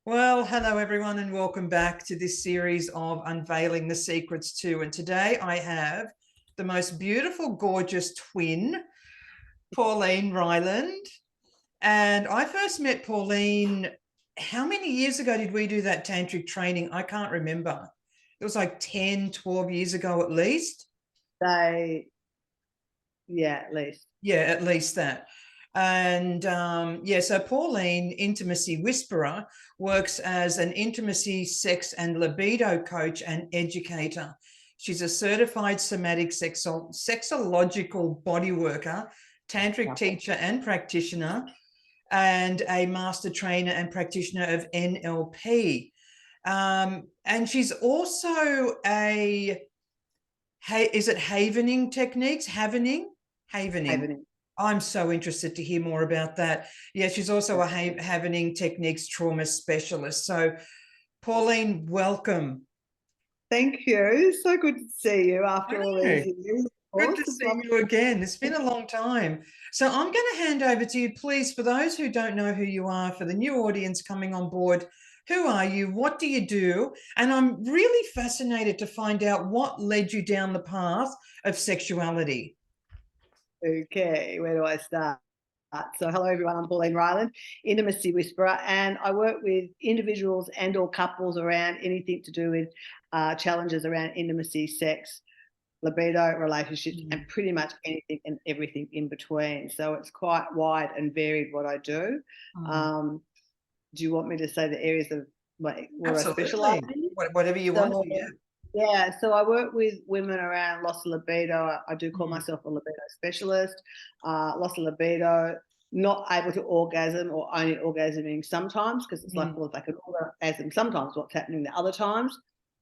Well, hello everyone, and welcome back to this series of Unveiling the Secrets to. And today I have the most beautiful, gorgeous twin, Pauline Ryeland. And I first met Pauline, how many years ago did we do that tantric training? I can't remember. It was like 10, 12 years ago at least. Yeah, at least. Yeah, at least that. And yeah, so Pauline, Intimacy Whisperer, works as an intimacy, sex, and libido coach and educator. She's a certified somatic sexological body worker, tantric teacher and practitioner, and a master trainer and practitioner of NLP. And she's also is it havening techniques? Havening? Havening. I'm so interested to hear more about that. Yeah, she's also a havening techniques trauma specialist. So, Pauline, welcome. Thank you. So good to see you I after all these know. years. Good to Awesome. see you again. It's been a long time. So I'm going to hand over to you, please, for those who don't know who you are, for the new audience coming on board. Who are you? What do you do? And I'm really fascinated to find out what led you down the path of sexuality. Okay, where do I start? So hello everyone, I'm Pauline Ryeland, Intimacy Whisperer, and I work with individuals and or couples around anything to do with challenges around intimacy, sex, libido, relationships, and pretty much anything and everything in between. So it's quite wide and varied what I do. Do you want me to say the areas of where I specialise in? Whatever you want to, yeah. Yeah, so I work with women around loss of libido. I do call myself a libido specialist. Loss of libido, not able to orgasm or only orgasming sometimes, because it's like, well, if they can orgasm sometimes, what's happening the other times?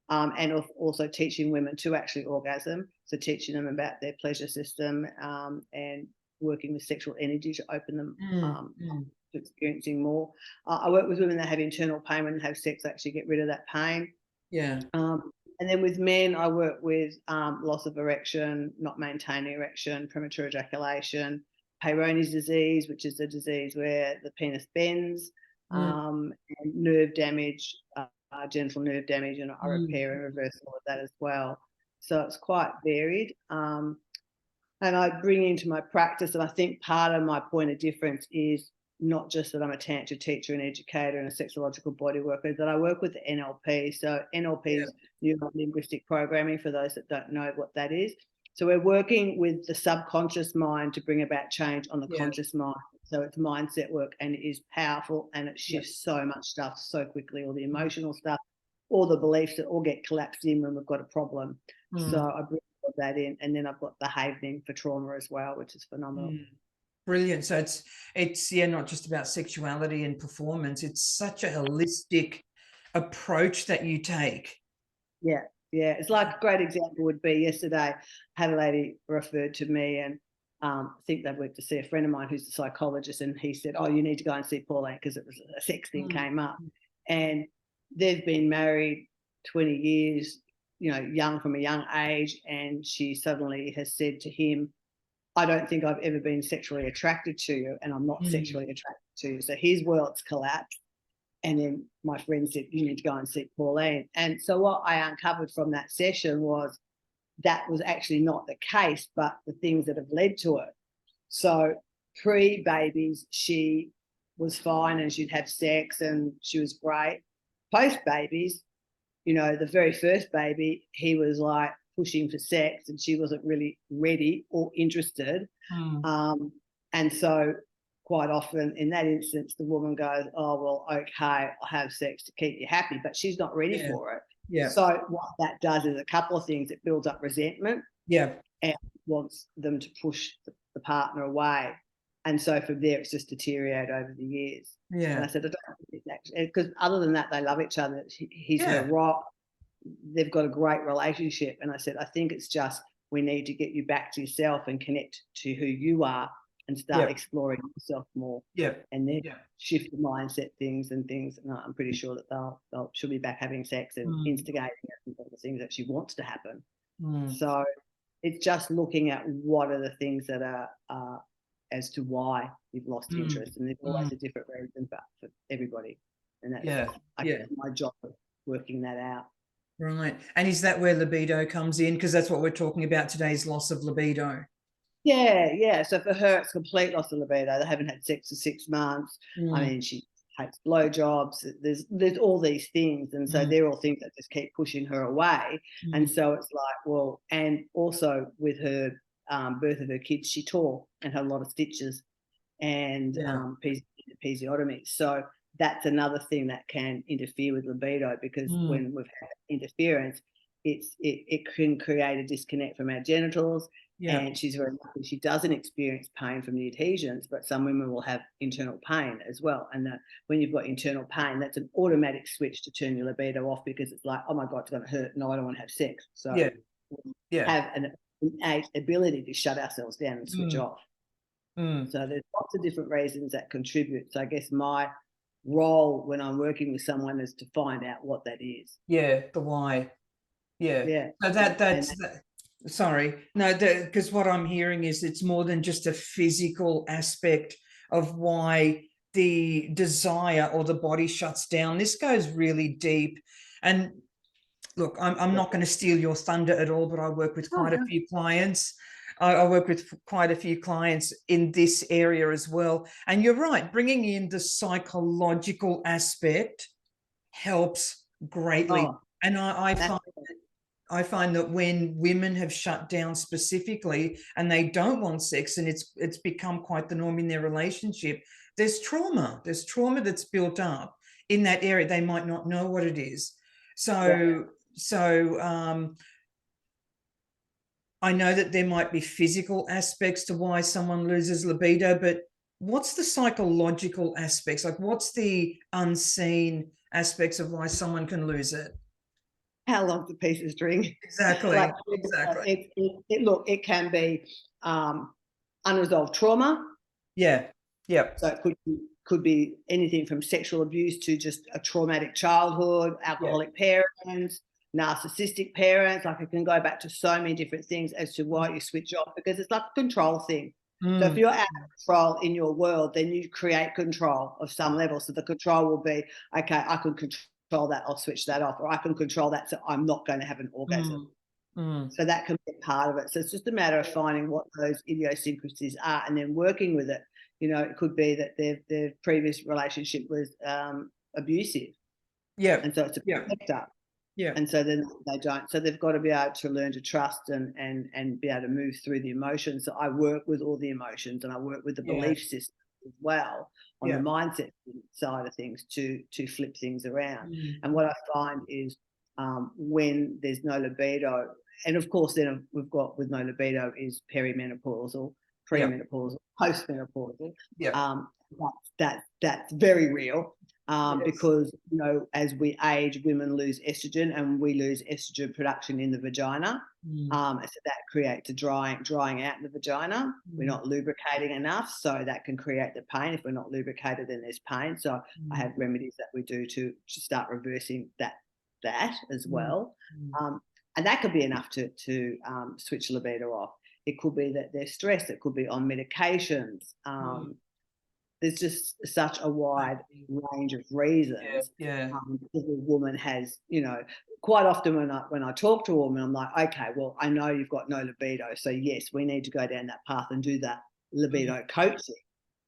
And also teaching women to actually orgasm. So teaching them about their pleasure system and working with sexual energy to open them to experiencing more. I work with women that have internal pain when they have sex, actually get rid of that pain. Yeah. And then with men, I work with loss of erection, not maintaining erection, premature ejaculation, Peyronie's disease, which is a disease where the penis bends, and nerve damage, genital nerve damage, and I repair and reverse all of that as well. So it's quite varied. And I bring into my practice, and I think part of my point of difference is not just that I'm a Tantra teacher and educator and a sexological body worker, that I work with NLP. So NLP is neuro-linguistic programming, for those that don't know what that is. So we're working with the subconscious mind to bring about change on the conscious mind. So it's mindset work, and it is powerful, and it shifts so much stuff so quickly, all the emotional stuff, all the beliefs that all get collapsed in when we've got a problem. So I bring all that in, and then I've got the havening for trauma as well, which is phenomenal. Brilliant. So it's not just about sexuality and performance. It's such a holistic approach that you take. Yeah. It's like a great example would be yesterday, I had a lady referred to me, and I think they went to see a friend of mine who's a psychologist, and he said, oh, you need to go and see Pauline, because it was a sex thing came up. And they've been married 20 years, young from a young age, and she suddenly has said to him, I don't think I've ever been sexually attracted to you, and I'm not sexually attracted to you. So his world's collapsed. And then my friend said, you need to go and see Pauline. And so what I uncovered from that session was that was actually not the case, but the things that have led to it. So pre-babies, she was fine and she'd have sex and she was great. Post-babies, the very first baby, he was like pushing for sex and she wasn't really ready or interested. And so quite often in that instance, the woman goes, oh, well, okay, I'll have sex to keep you happy, but she's not ready for it. Yeah. So what that does is a couple of things. It builds up resentment. Yeah. And wants them to push the partner away. And so from there, it's just deteriorated over the years. Yeah. And I said, I don't think it's actually, because other than that, they love each other. He's her rock. They've got a great relationship. And I said, I think it's just, we need to get you back to yourself and connect to who you are and start exploring yourself more. And then shift the mindset things. And I'm pretty sure that she'll be back having sex and instigating all the things that she wants to happen. So it's just looking at what are the things that are as to why you've lost interest, and there's always a different reason for everybody. And that's yeah. my job of working that out. Right. And is that where libido comes in? Because that's what we're talking about today, is loss of libido. Yeah. So for her, it's complete loss of libido. They haven't had sex for 6 months. I mean, she takes blowjobs. There's all these things, and so they're all things that just keep pushing her away. And so it's like, well, and also with her birth of her kids, she tore and had a lot of stitches and episiotomy. So that's another thing that can interfere with libido, because when we've had interference, it can create a disconnect from our genitals. And she's very lucky she doesn't experience pain from the adhesions, but some women will have internal pain as well. And when you've got internal pain, that's an automatic switch to turn your libido off, because it's like, oh my God, it's going to hurt. No, I don't want to have sex. So we have an innate ability to shut ourselves down and switch off. So there's lots of different reasons that contribute. So I guess my role when I'm working with someone is to find out what that is. Yeah, the why. Yeah. So that's sorry. No, because what I'm hearing is it's more than just a physical aspect of why the desire or the body shuts down. This goes really deep. And look, I'm not going to steal your thunder at all, but I work with quite a few clients. I work with quite a few clients in this area as well. And you're right, bringing in the psychological aspect helps greatly. And I find that when women have shut down specifically and they don't want sex, and it's become quite the norm in their relationship, there's trauma. There's trauma that's built up in that area. They might not know what it is. So I know that there might be physical aspects to why someone loses libido, but what's the psychological aspects? Like, what's the unseen aspects of why someone can lose it? How long's a piece of string? Exactly. Like, exactly. It can be unresolved trauma. Yeah. So it could be anything from sexual abuse to just a traumatic childhood, alcoholic parents, narcissistic parents. Like, it can go back to so many different things as to why you switch off, because it's like a control thing. So if you're out of control in your world, then you create control of some level. So the control will be, okay, I can control that, I'll switch that off, or I can control that, so I'm not going to have an orgasm. So that can be part of it. So it's just a matter of finding what those idiosyncrasies are and then working with it. You know, it could be that their previous relationship was abusive. And so it's a protector. And so then they don't. So they've got to be able to learn to trust and be able to move through the emotions. So I work with all the emotions, and I work with the belief system as well on the mindset side of things to flip things around. And what I find is when there's no libido, and of course then we've got with no libido is perimenopausal, premenopausal, postmenopausal. That's very real. Because, you know, as we age, women lose estrogen, and we lose estrogen production in the vagina. So that creates a drying out in the vagina. We're not lubricating enough, so that can create the pain. If we're not lubricated, then there's pain. So I have remedies that we do to start reversing that as well. And that could be enough to switch libido off. It could be that they're stressed. It could be on medications. There's just such a wide range of reasons. Because a woman has, you know, quite often when I talk to a woman, I'm like, okay, well, I know you've got no libido, so yes, we need to go down that path and do that libido coaching.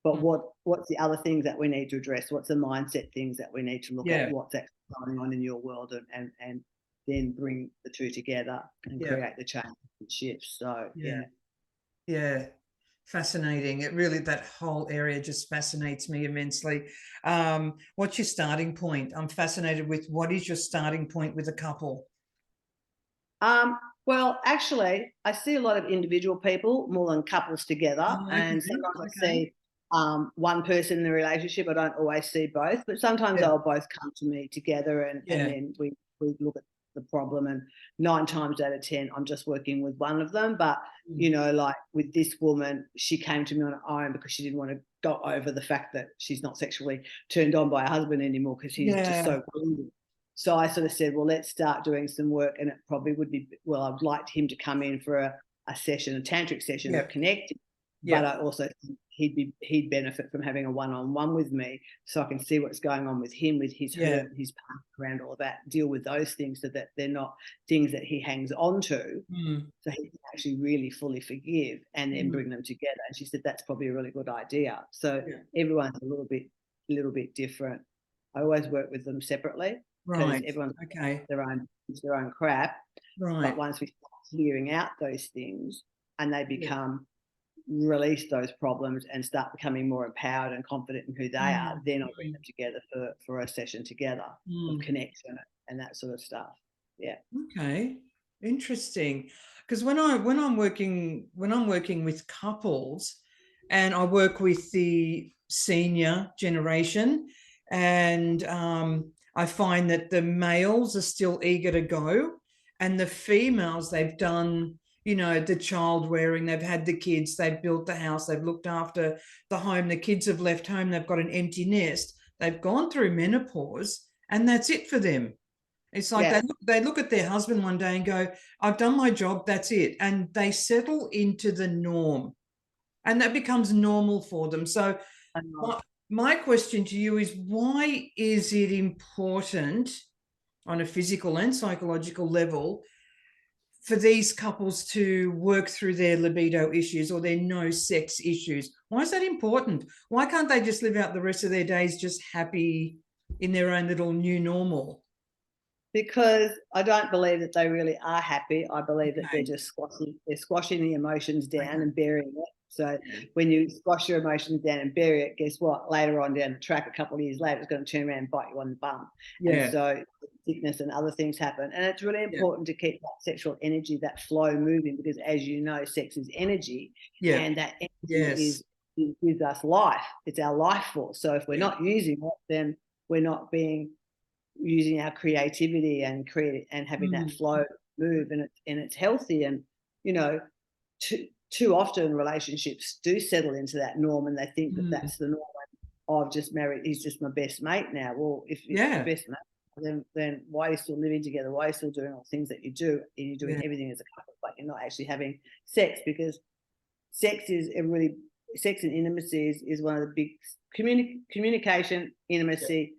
But what's the other things that we need to address? What's the mindset things that we need to look at? What's actually going on in your world, and then bring the two together and create the change and shifts. So fascinating. It really, that whole area just fascinates me immensely. What's your starting point? I'm fascinated with, what is your starting point with a couple? Well, actually, I see a lot of individual people more than couples together. And sometimes I see one person in the relationship. I don't always see both, but sometimes they'll both come to me together, and then we look at the problem, and 9 times out of 10 I'm just working with one of them. But you know, like with this woman, she came to me on her own because she didn't want to go over the fact that she's not sexually turned on by her husband anymore, because he's just so wounded. So I sort of said, well, let's start doing some work, and it probably would be, well, I'd like him to come in for a session, a tantric session of connecting. But I also think he'd benefit from having a one-on-one with me, so I can see what's going on with him, with his hurt, his pain around all of that, deal with those things so that they're not things that he hangs on to, so he can actually really fully forgive and then bring them together. And she said that's probably a really good idea. So everyone's a little bit different. I always work with them separately, because everyone's their own crap. But once we start clearing out those things and they become release those problems and start becoming more empowered and confident in who they are, then I'll bring them together for a session together of connection and that sort of stuff. Okay, interesting. Because when I'm working with couples, and I work with the senior generation, and I find that the males are still eager to go, and the females, they've done, you know, the child rearing, they've had the kids, they've built the house, they've looked after the home, the kids have left home, they've got an empty nest, they've gone through menopause, and that's it for them. It's like they look at their husband one day and go, I've done my job, that's it. And they settle into the norm, and that becomes normal for them. So my question to you is, why is it important on a physical and psychological level for these couples to work through their libido issues or their no sex issues? Why is that important? Why can't they just live out the rest of their days just happy in their own little new normal? Because I don't believe that they really are happy. I believe that they're just squashing the emotions down and burying it. So when you squash your emotions down and bury it, guess what? Later on down the track, a couple of years later, it's going to turn around and bite you on the bum. And so sickness and other things happen. And it's really important to keep that sexual energy, that flow moving, because as you know, sex is energy. And that energy gives us life. It's our life force. So if we're not using it, then we're not using our creativity and having that flow move, and it's healthy. And you know, too often relationships do settle into that norm, and they think that that's the norm. I've just married, he's just my best mate now. Well, if you're your best mate, then why are you still living together? Why are you still doing all the things that you do? And you're doing everything as a couple, but you're not actually having sex, because sex and intimacy is one of the big communication, intimacy.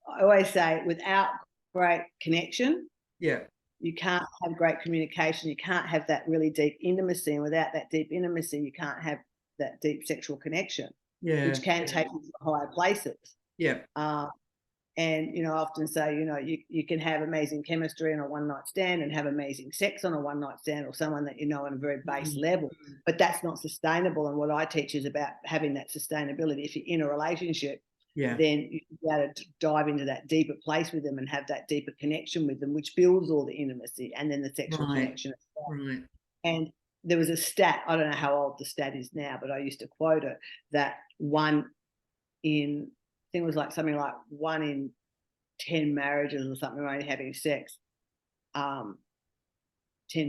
I always say, without great connection, you can't have great communication. You can't have that really deep intimacy, and without that deep intimacy, you can't have that deep sexual connection, which can take you to higher places. And you know, I often say, you know, you can have amazing chemistry on a one-night stand and have amazing sex on a one-night stand, or someone that you know on a very base level, but that's not sustainable. And what I teach is about having that sustainability. If you're in a relationship, then you can be able to dive into that deeper place with them and have that deeper connection with them, which builds all the intimacy and then the sexual connection. And there was a stat, I don't know how old the stat is now, but I used to quote it, that I think it was like something like 1 in 10 marriages or something are only having sex 10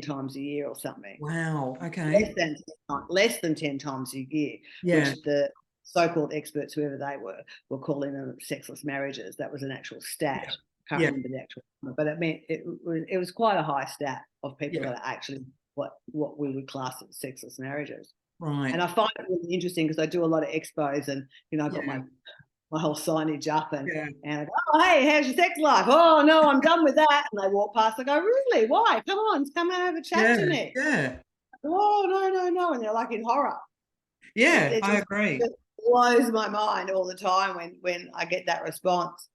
times a year or something. Wow. Okay. Less than 10 times a year, which the so-called experts, whoever they were calling them sexless marriages. That was an actual stat. Can't remember the actual number, but it meant it was quite a high stat of people that are actually what we would class as sexless marriages. And I find it really interesting, because I do a lot of expos, and you know, I've got my whole signage up, and I go, oh, hey, how's your sex life? Oh no, I'm done with that. And they walk past, I go, really? Why? Come on, come and have a chat to me. Oh no. And they're like in horror. I agree. It blows my mind all the time when I get that response.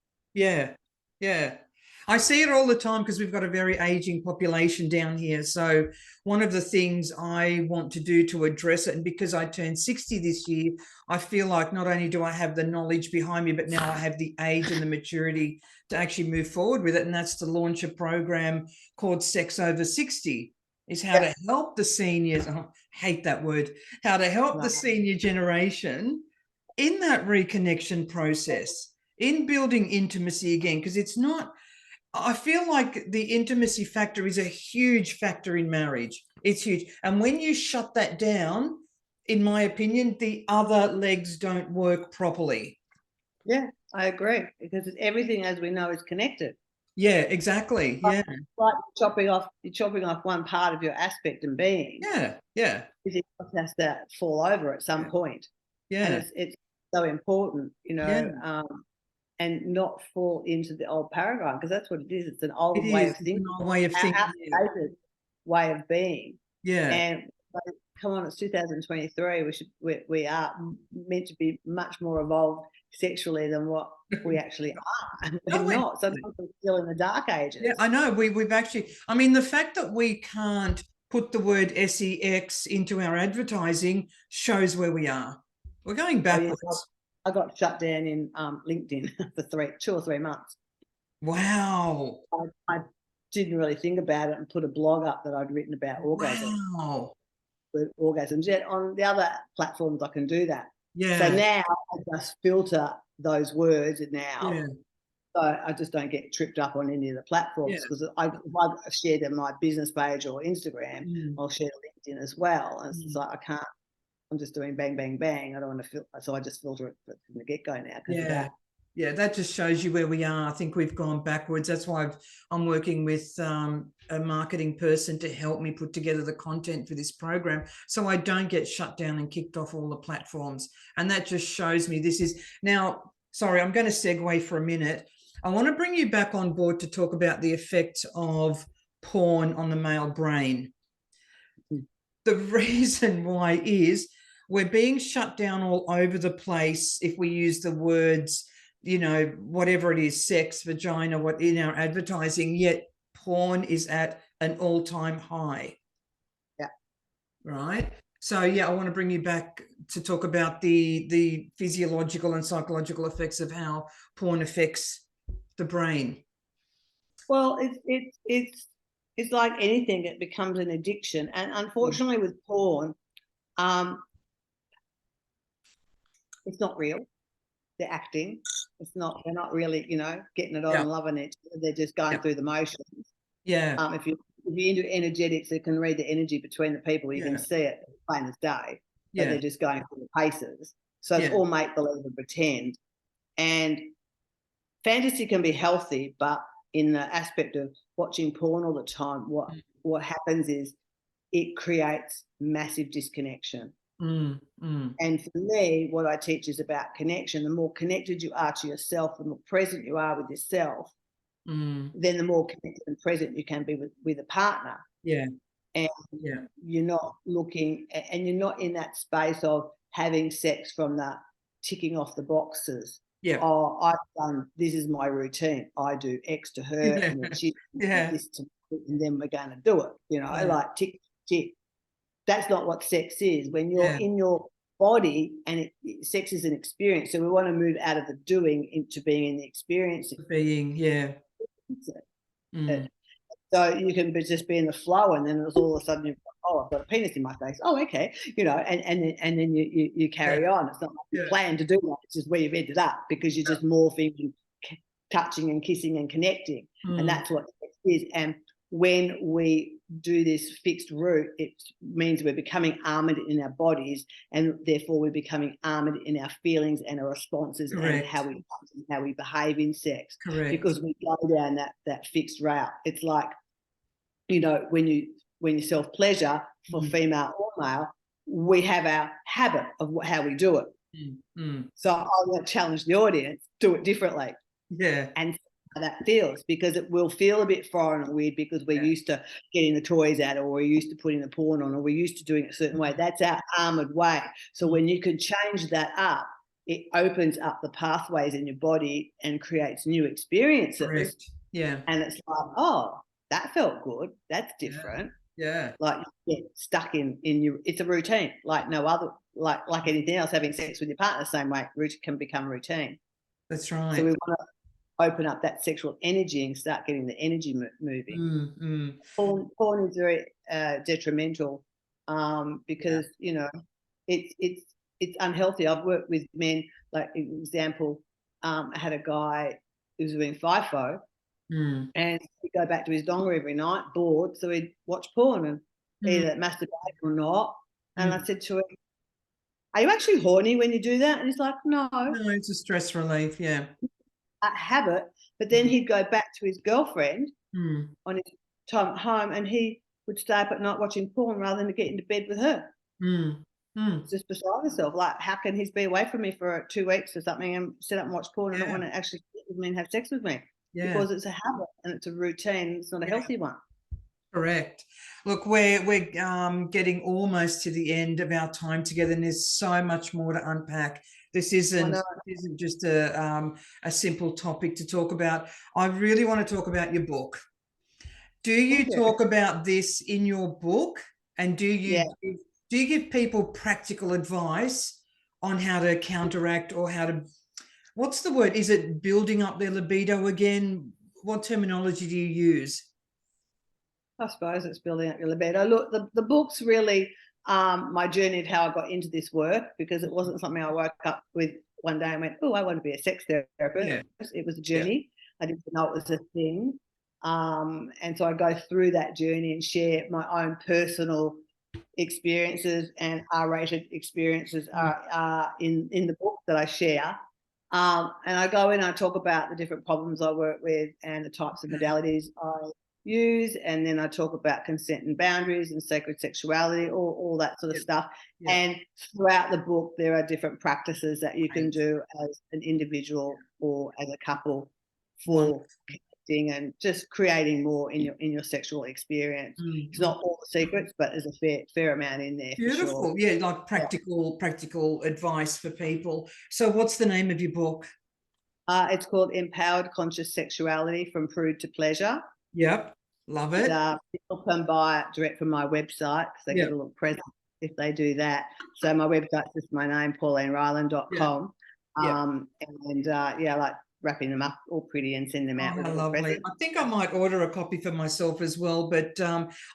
I see it all the time, because we've got a very aging population down here. So one of the things I want to do to address it, and because I turned 60 this year, I feel like not only do I have the knowledge behind me, but now I have the age and the maturity to actually move forward with it. And that's to launch a program called Sex Over 60. Is how to help the seniors, I hate that word, how to help the senior generation in that reconnection process, in building intimacy again, because it's not, I feel like the intimacy factor is a huge factor in marriage. It's huge. And when you shut that down, in my opinion, the other legs don't work properly. Yeah, I agree, because everything, as we know, is connected. Yeah, exactly. Like you're chopping off one part of your aspect and being. Yeah. Because it has to fall over at some point. Yeah. it's so important, you Yeah. know, and not fall into the old paradigm, because that's what it is. It's an old It way is. of It's thinking, an old way of thinking. outdated way of being. Yeah. And come on, it's 2023. We are meant to be much more evolved sexually than what we actually are. We're not. Sometimes we're still in the dark ages. Yeah, I know. We've actually, I mean, the fact that we can't put the word sex into our advertising shows where we are. We're going backwards. Oh, yeah, I got shut down in LinkedIn for 2 or 3 months. Wow. I didn't really think about it and put a blog up that I'd written about orgasm. Wow. With orgasms. Yet on the other platforms I can do that. Yeah. So now I just filter those words now. Yeah. So I just don't get tripped up on any of the platforms, because if I share them on my business page or Instagram, I'll share LinkedIn as well. And it's like, I can't, I'm just doing bang, bang, bang. I don't want to filter. So I just filter it from the get-go now because of that. Yeah, that just shows you where we are. I think we've gone backwards. That's why I'm working with a marketing person to help me put together the content for this program, so I don't get shut down and kicked off all the platforms. And that just shows me this is now, sorry, I'm going to segue for a minute. I want to bring you back on board to talk about the effect of porn on the male brain. The reason why is we're being shut down all over the place if we use the words, you know, whatever it is, sex, vagina, what in our advertising, yet porn is at an all-time high. Yeah. Right. So yeah, I want to bring you back to talk about the physiological and psychological effects of how porn affects the brain. Well, it's like anything, it becomes an addiction. And unfortunately with porn, it's not real. They're acting. They're not really, you know, getting it on and loving it. They're just going through the motions. Yeah. If you're into energetics, they can read the energy between the people. You can see it plain as day. But they're just going through the paces. So it's all make believe and pretend. And fantasy can be healthy, but in the aspect of watching porn all the time, what happens is it creates massive disconnection. And for me, what I teach is about connection. The more connected you are to yourself, the more present you are with yourself, then the more connected and present you can be with a partner. And you're not looking, and you're not in that space of having sex from the ticking off the boxes. Oh, I've done, this is my routine. I do X to her and then she this to me, and then we're going to do it. You know, like tick, tick. That's not what sex is. When you're in your body, and sex is an experience. So we want to move out of the doing into being in the experience. So you can just be in the flow, and then it's all of a sudden, oh, I've got a penis in my face. Oh, okay, you know, and then you carry on. It's not like you plan to do that. It's just where you've ended up, because you're just morphing and touching and kissing and connecting, and that's what sex is. And when we do this fixed route, it means we're becoming armored in our bodies, and therefore we're becoming armored in our feelings and our responses and how we behave in sex. Because we go down that fixed route. It's like, you know, when you self-pleasure for female or male, we have our habit of how we do it. So I want to challenge the audience, do it differently. And how that feels, because it will feel a bit foreign and weird, because we're used to getting the toys out, or we're used to putting the porn on, or we're used to doing it a certain way. That's our armored way. So when you can change that up, it opens up the pathways in your body and creates new experiences. And it's like, oh, that felt good. That's different. Like you get stuck in your, it's a routine, like no other, like anything else. Having sex with your partner the same way, can become routine. That's right. So we want to open up that sexual energy and start getting the energy moving. Porn is very detrimental, because you know, it's unhealthy. I've worked with men, like example, I had a guy who was doing FIFO, and he'd go back to his donga every night, bored, so he'd watch porn and either masturbate or not. And I said to him, are you actually horny when you do that? And he's like, no, it's a stress relief. A habit. But then he'd go back to his girlfriend on his time at home, and he would stay up at night watching porn rather than get into bed with her. just beside herself. Like, how can he be away from me for 2 weeks or something and sit up and watch porn and not want to actually sit with me and have sex with me? Yeah. Because it's a habit and it's a routine. It's not a healthy one. Correct. Look, we're getting almost to the end of our time together, and there's so much more to unpack. This isn't just a simple topic to talk about. I really want to talk about your book. Do you talk about this in your book, and do you give people practical advice on how to counteract, or how to, what's the word? Is it building up their libido again? What terminology do you use? I suppose it's building up your libido. Look, the book's really my journey of how I got into this work, because it wasn't something I woke up with one day and went, oh, I want to be a sex therapist. Yeah. It was a journey. I didn't know it was a thing. And so I go through that journey and share my own personal experiences, and R-rated experiences are in the book that I share. And I go in and I talk about the different problems I work with and the types of modalities I use, and then I talk about consent and boundaries and sacred sexuality, all that sort of stuff. And throughout the book, there are different practices that you can do as an individual or as a couple for connecting and just creating more in your sexual experience. It's not all the secrets, but there's a fair amount in there. Beautiful. For sure. Yeah, like practical advice for people. So what's the name of your book? It's called Empowered Conscious Sexuality from Prude to Pleasure. Yep. Love it. People can buy it direct from my website, because they get a little present if they do that. So my website's just my name, paulineryeland.com. And I like wrapping them up all pretty and send them out with a little present. I think I might order a copy for myself as well, but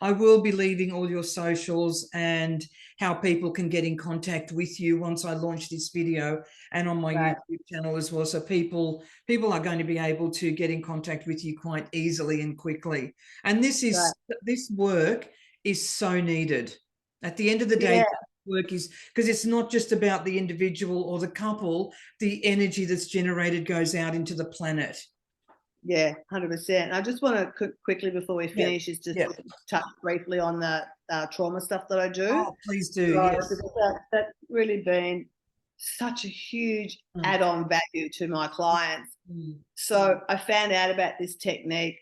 I will be leaving all your socials and how people can get in contact with you once I launch this video, and on my YouTube channel as well. So people are going to be able to get in contact with you quite easily and quickly. And this work is so needed. At the end of the day, work is, because it's not just about the individual or the couple, the energy that's generated goes out into the planet. Yeah, 100%. I just want to quickly, before we finish, is just touch briefly on the trauma stuff that I do. Oh, please do. So that's really been such a huge add-on value to my clients. So I found out about this technique,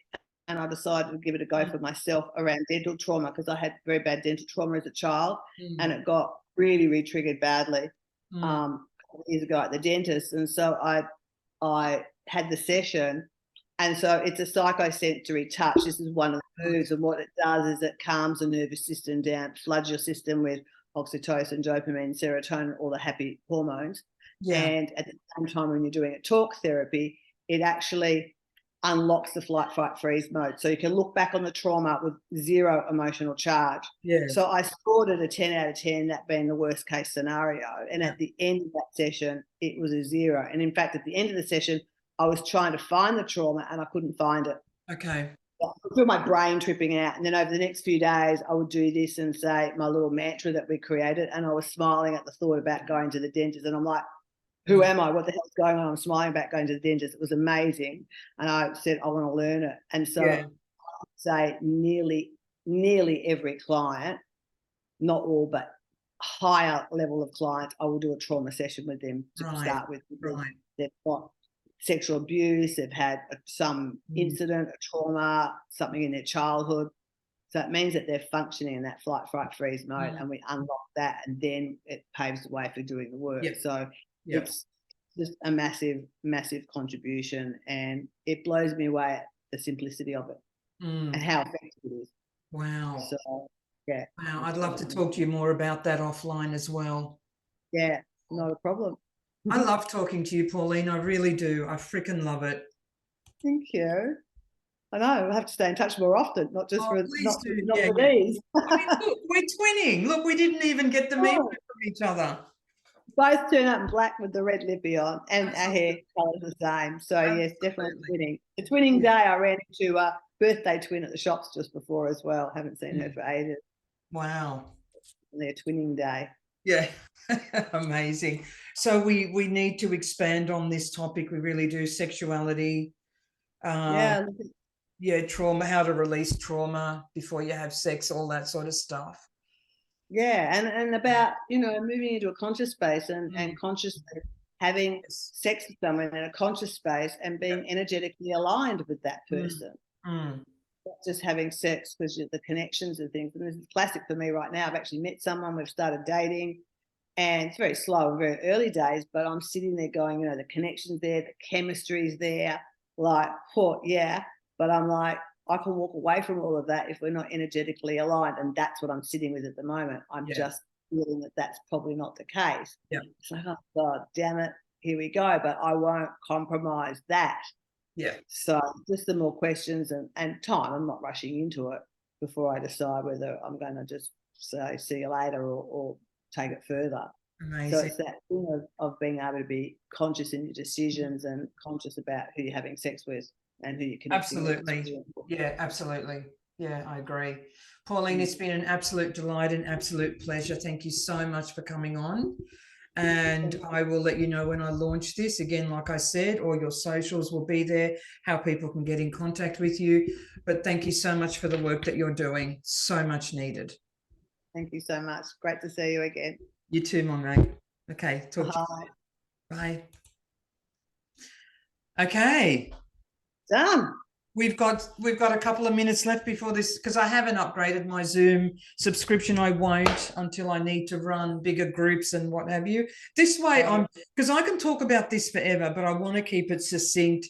and I decided to give it a go for myself around dental trauma, because I had very bad dental trauma as a child, and it got really re-triggered badly a couple of years ago at the dentist. And so I had the session, and so it's a psychosensory touch. This is one of the moves, and what it does is it calms the nervous system down, floods your system with oxytocin, dopamine, serotonin, all the happy hormones. And at the same time, when you're doing a talk therapy, it actually unlocks the flight, fight, freeze mode. So you can look back on the trauma with zero emotional charge. So I scored it a 10 out of 10, that being the worst case scenario. And at the end of that session, it was a 0. And in fact, at the end of the session, I was trying to find the trauma and I couldn't find it. Okay. I feel my brain tripping out. And then over the next few days, I would do this and say my little mantra that we created. And I was smiling at the thought about going to the dentist. And I'm like, who am I? What the hell's going on? I'm smiling about going to the dentist. It was amazing. And I said, I want to learn it. And so I would say nearly every client, not all, but higher level of clients, I will do a trauma session with them to start with. They've got sexual abuse, they've had some incident, a trauma, something in their childhood. So it means that they're functioning in that flight, fright, freeze mode, and we unlock that, and then it paves the way for doing the work. So it's just a massive, massive contribution, and it blows me away at the simplicity of it and how effective it is. Wow. So, wow, I'd love to talk to you more about that offline as well. Yeah, not a problem. I love talking to you, Pauline. I really do. I freaking love it. Thank you. I know, I have to stay in touch more often, not just for these. I mean, look, we're twinning. Look, we didn't even get the memo from each other. Both turn up in black with the red lippy on, and our hair colour the same. So yes, definitely twinning. The twinning day, I ran into a birthday twin at the shops just before as well. Haven't seen her for ages. Wow. Their twinning day. Yeah, amazing. So we need to expand on this topic. We really do. Sexuality. Trauma, how to release trauma before you have sex, all that sort of stuff. Yeah, and about, you know, moving into a conscious space and consciously having Yes. sex with someone in a conscious space and being energetically aligned with that person. Mm. Not just having sex because the connections and things. And this is classic for me right now. I've actually met someone, we've started dating, and it's very slow and very early days, but I'm sitting there going, you know, the connection's there, the chemistry's there, like, oh, yeah. But I'm like, I can walk away from all of that if we're not energetically aligned. And that's what I'm sitting with at the moment. I'm just feeling that that's probably not the case. Yeah. It's like, oh, God, damn it, here we go. But I won't compromise that. Yeah. So just the more questions and time, I'm not rushing into it before I decide whether I'm going to just say, see you later or take it further. Amazing. So it's that thing of being able to be conscious in your decisions and conscious about who you're having sex with and who you're connecting Absolutely. with. Yeah, absolutely. Yeah, I agree. Pauline, it's been an absolute delight and absolute pleasure. Thank you so much for coming on. And I will let you know when I launch this. Again, like I said, all your socials will be there, how people can get in contact with you. But thank you so much for the work that you're doing. So much needed. Thank you so much. Great to see you again. You too, my mate. Okay, talk to you. Bye. Okay. Done. We've got a couple of minutes left before this, because I haven't upgraded my Zoom subscription. I won't until I need to run bigger groups and what have you. This way, because I can talk about this forever, but I want to keep it succinct.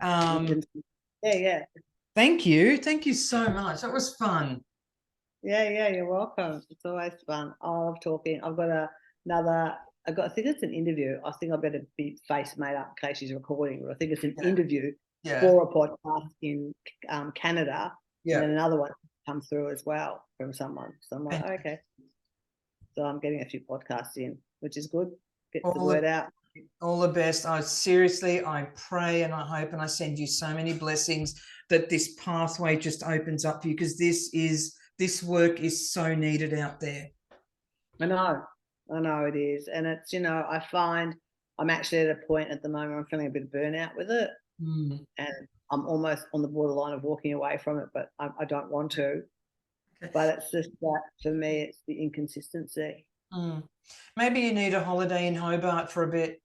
Yeah. Thank you so much. That was fun. Yeah, you're welcome. It's always fun. I love talking. I've got I think it's an interview. I think I better be face made up in case she's recording, but I think it's an interview for a podcast in Canada. And then another one comes through as well from someone. So I'm like, okay. So I'm getting a few podcasts in, which is good. Get the word out. All the best. Seriously, I pray and I hope and I send you so many blessings that this pathway just opens up for you, because this work is so needed out there. I know it is. And it's, you know, I find I'm actually at a point at the moment, I'm feeling a bit of burnout with it. And I'm almost on the borderline of walking away from it, but I don't want to. Okay. But it's just that for me, it's the inconsistency. Maybe you need a holiday in Hobart for a bit.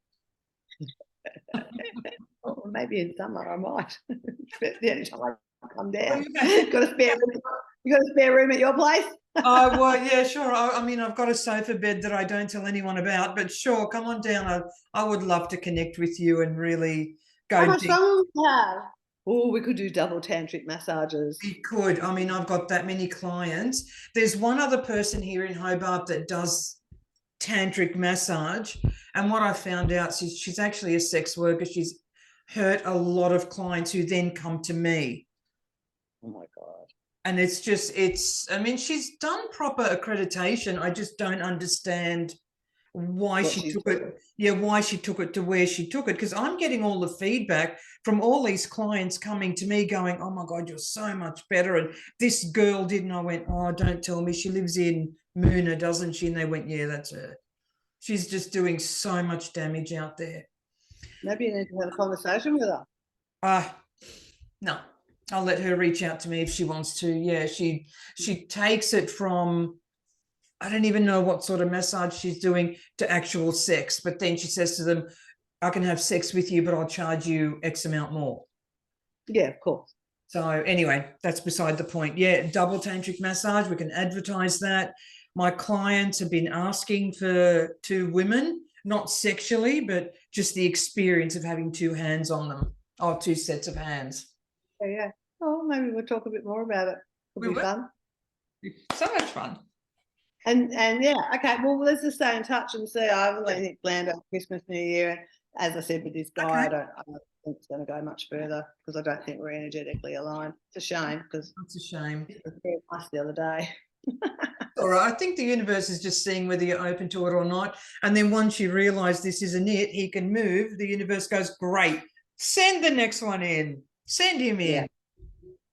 Well, maybe in summer I might. The only time I come down. You got a spare room at your place? Oh, well, yeah, sure. I mean, I've got a sofa bed that I don't tell anyone about, but sure, come on down. I would love to connect with you and really go How much fun would we have? Oh, we could do double tantric massages. We could. I mean, I've got that many clients. There's one other person here in Hobart that does tantric massage, and what I found out is she's actually a sex worker. She's hurt a lot of clients who then come to me. Oh my God. And I mean, she's done proper accreditation. I just don't understand why she took it. Yeah, why she took it to where she took it. Because I'm getting all the feedback from all these clients coming to me going, oh my God, you're so much better. And this girl did. And I went, oh, don't tell me. She lives in Moona, doesn't she? And they went, yeah, that's her. She's just doing so much damage out there. Maybe you need to have a conversation with her. No. I'll let her reach out to me if she wants to. Yeah, she takes it from, I don't even know what sort of massage she's doing, to actual sex. But then she says to them, I can have sex with you, but I'll charge you X amount more. Yeah, of course. So anyway, that's beside the point. Yeah, double tantric massage. We can advertise that. My clients have been asking for 2 women, not sexually, but just the experience of having 2 hands on them, or 2 sets of hands. Yeah. Oh, maybe we'll talk a bit more about it. It'll be fun. So much fun. And yeah, okay. Well, let's just stay in touch and see. I haven't got anything planned over Christmas, New Year. And as I said with this guy, I don't think it's going to go much further because I don't think we're energetically aligned. It's a shame because it's a shame. It was very nice the other day. All right. I think the universe is just seeing whether you're open to it or not. And then once you realize this isn't it, he can move. The universe goes, great. Send the next one in. Send him in. Yeah.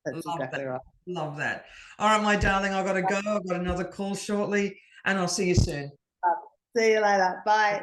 That's exactly right. Love that. All right, my darling, I've got to go. I've got another call shortly, and I'll see you soon. See you later. Bye.